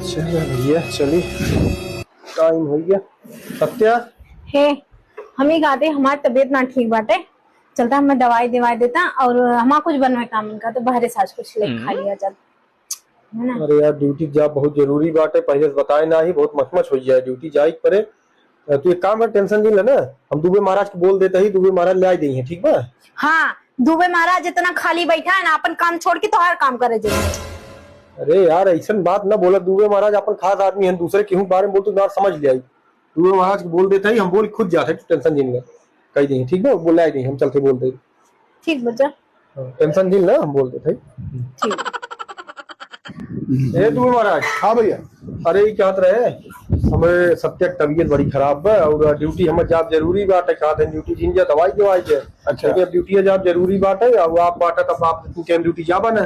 चलो भैया चलिए, टाइम हो गया। सत्या हे हम ही गाते हमारी तबीयत ना ठीक बाटे, चलता हमें दवाई दिवाई देता और हमारा कुछ बनवे काम इनका तो बाहर साज कुछ ले खा लिया चल, है ना। अरे यार ड्यूटी जा बहुत जरूरी बात है, पहले से बताए ना ही बहुत मचमच हो जाए, ड्यूटी जा ही पड़े। तू एक काम है, टेंशन नहीं लेना, हम दुबे महाराज को बोल देते ही दुबे महाराज ले आ दी है, ठीक बा। हाँ दुबे महाराज इतना खाली बैठा है ना, अपन काम छोड़ के तो हर काम करे जाइए। अरे यार ऐसा बात ना बोला, दुबे महाराज अपन खास आदमी है, दूसरे केहू बारे में बोल तो ना समझ लिया। दुबे महाराज को बोल देते ही हम बोल खुद जाते, टेंशन नहीं ले कही दी, ठीक है बोला ही नहीं, हम चलते बोल दे। ठीक बच्चा, टेंशन नहीं ना, हम बोल देते ठीक। ए दुबे महाराज। हाँ भैया। अरे क्या रहे, हमें सत्य तबीयत बड़ी खराब है और ड्यूटी हमें जाब जरूरी बात है, कहते हैं ड्यूटी जिन जा दवाई दवाई है। अच्छा ड्यूटी जाब जरूरी बात है और आप बात है तब आप ड्यूटी जाबा ना,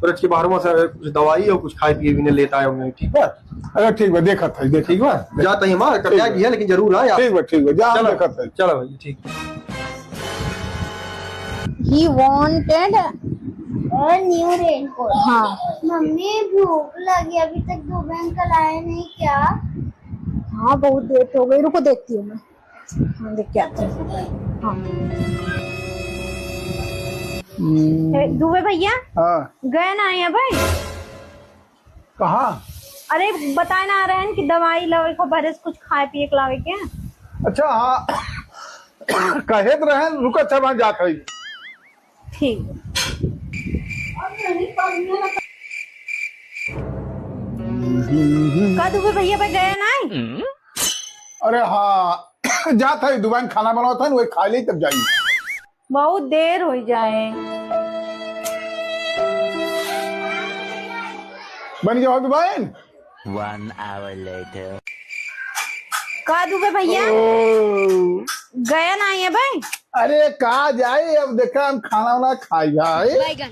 फिर इसके बाहर में से कुछ दवाई और कुछ खाए पिए भी नहीं लेता है, ठीक है। अरे ठीक है, देखा था देख, ठीक है जाता ही हमारा कर जाएगी है, लेकिन जरूर आए। ठीक है जा, देखा था। चलो भैया ठीक। He wanted और न्यू रेनकोट। हाँ मम्मी भूख लगी, अभी तक दुबे अंकल आए नहीं क्या? हाँ बहुत देर हो गई, रुको देखती हूँ मैं। हाँ देख के आती हूँ। हाँ दुबे भैया हाँ गए ना आए भाई? कहाँ? अरे बताए ना आ रहे हैं कि दवाई लावे को भरे से कुछ खाए पिए के लावे के। अच्छा हाँ कहे तो रहे, रुको अच्छा वहां जाता है। ठीक का दुबे भैया भाई गए ना आए? अरे हाँ जाता है, दुबई में खाना बनाओ था ना, वही खा ली तब जाइए। बहुत देर हो जाए। बन गया हो दुबई। 1 hour later. का दुबे भैया गए ना आए भाई? अरे कहा जाए, अब देखा हम खाना वाना खा जाए,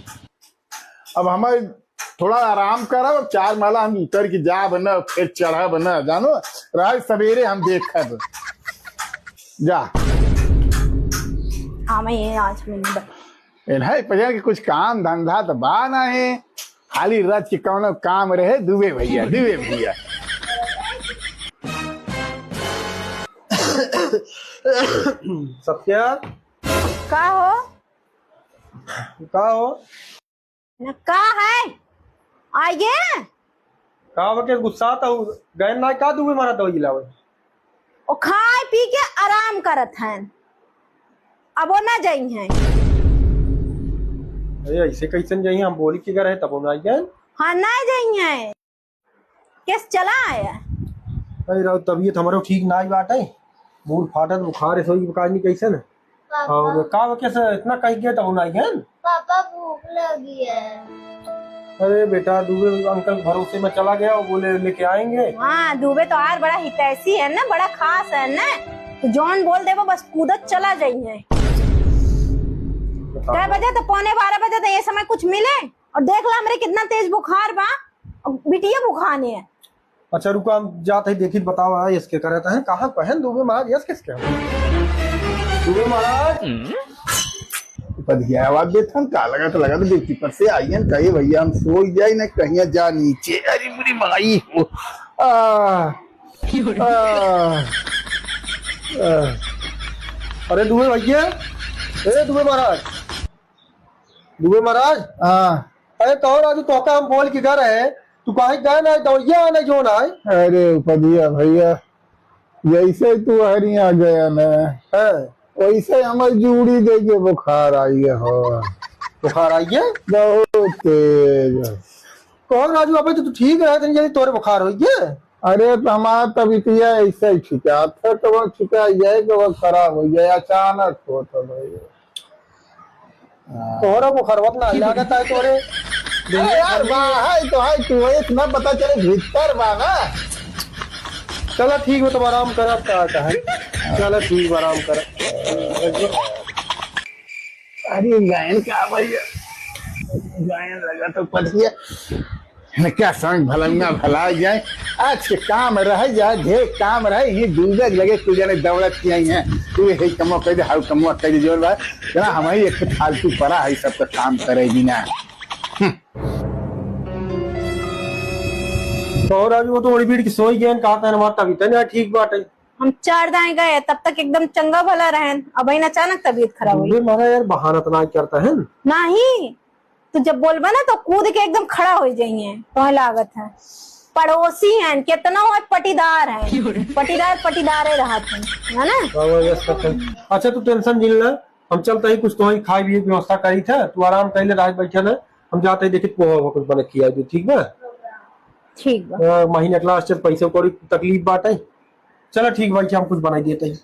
अब हमें थोड़ा आराम करा और 4 माला हम उतर के जा बना फिर चढ़ा बना, जानो रात सवेरे हम देखा जा। हाँ मैं ये आज मैंने नहीं पता कि कुछ काम धंधा तो बा ना है, खाली रथ के कौन काम रहे। दुबे भैया दुबे भैया सत्या का हो का हो न का है आइए। का वके गुस्सा था गए ना, का दुबे मारा दवाई लावे और खाए पी के आराम करत हैं, अब वो ना जाई हैं। अरे ऐसे कैसे जाइए, हम बोली की करे तब हम आई गए। हाँ ना जाई हैं, किस चला आया? अरे राव तबीयत हमारे ठीक ना ही बात है, मूड फाटत बुखार है, सोई काज नहीं कैसे न। और का वके से इतना कह गया तब हम आई गए। पापा भूख लगी है। अरे बेटा दुबे अंकल भरोसे में चला गया, वो बोले लेके आएंगे। हाँ दुबे तो यार बड़ा हितैषी है ना, बड़ा खास है ना, तो जॉन बोल दे वो बस कूदत चला जाई है। क्या बजे तो 11:15 बजे तो ये समय कुछ मिले, और देख ला मेरे कितना तेज बुखार बा, और बिटिया बुखाने है। अच्छा रुको हम जाते ही देखी बताओ इसके करता है कहाँ पहन दुबे महाराज, यस किसके दुबे महाराज बढ़िया आवाज देता हम, का लगा तो ड्यूटी पर से आई है, कहीं भैया हम सो जाए ना कहीं जा नीचे। अरे मेरी माई हो अरे दुबे भैया, ए दुबे महाराज, दुबे महाराज। हाँ अरे कहो राजू तो हम बोल के घर है, तू कहीं गए ना दौड़िया आने जो ना है। अरे उपदिया भैया जैसे तू हरिया गया ना वैसे हमारी जूड़ी दे के बुखार आई है। हो बुखार आई है बहुत तेज। कहो राजू अबे तो तू ठीक है, जल्दी तोरे बुखार हो गया। अरे तो हमारा तबीयत ऐसा ही छिका था, तो वो छिका जाए तो वो खराब हो जाए अचानक हो तो भैया। तोरा बुखार वतना लागत है तोरे। अरे यार बाहर तो है तू इतना पता चले भीतर बाना। चलो ठीक है, तुम आराम करा क्या है, चलो ठीक आराम कर। अरे गायन का भैया गायन लगा तो पतिया क्या संग भलंगा भला जाए, आज के काम रह जाए, ढेर काम रहे, ये दूसरे लगे तू जाने दौलत की आई है, तू यही कमो कह दे हाउ कमो कह दे जोर भाई जना हमारी एक फालतू पड़ा है सब काम करेगी ना। और आज वो तो बड़ी भीड़ की सोई गए कहा था हमारा तबीयत है ना ठीक बात है। हम 4 दाएं गए तब तक एकदम चंगा भला रहे, अब इन अचानक तबीयत खराब हुई। दूबे महाराज यार बहाना तो ना करता है नहीं तो जब बोलबा ना तो कूद के एकदम खड़ा हो जाइए तो लागत है। पड़ोसी हैं कितना वो पटीदार है, पटीदार रहा है ना। अच्छा तू टेंशन नहीं ले, हम चलते ही कुछ तो ही खाई भी व्यवस्था करी था, तू आराम कर ले, रात बैठे ना हम जाते ही देखे पोहा कुछ बना किया जो ठीक बा। ठीक बा महीने क्लास चल पैसे कोई तकलीफ बात है, चलो ठीक भाई हम कुछ बनाई देते हैं।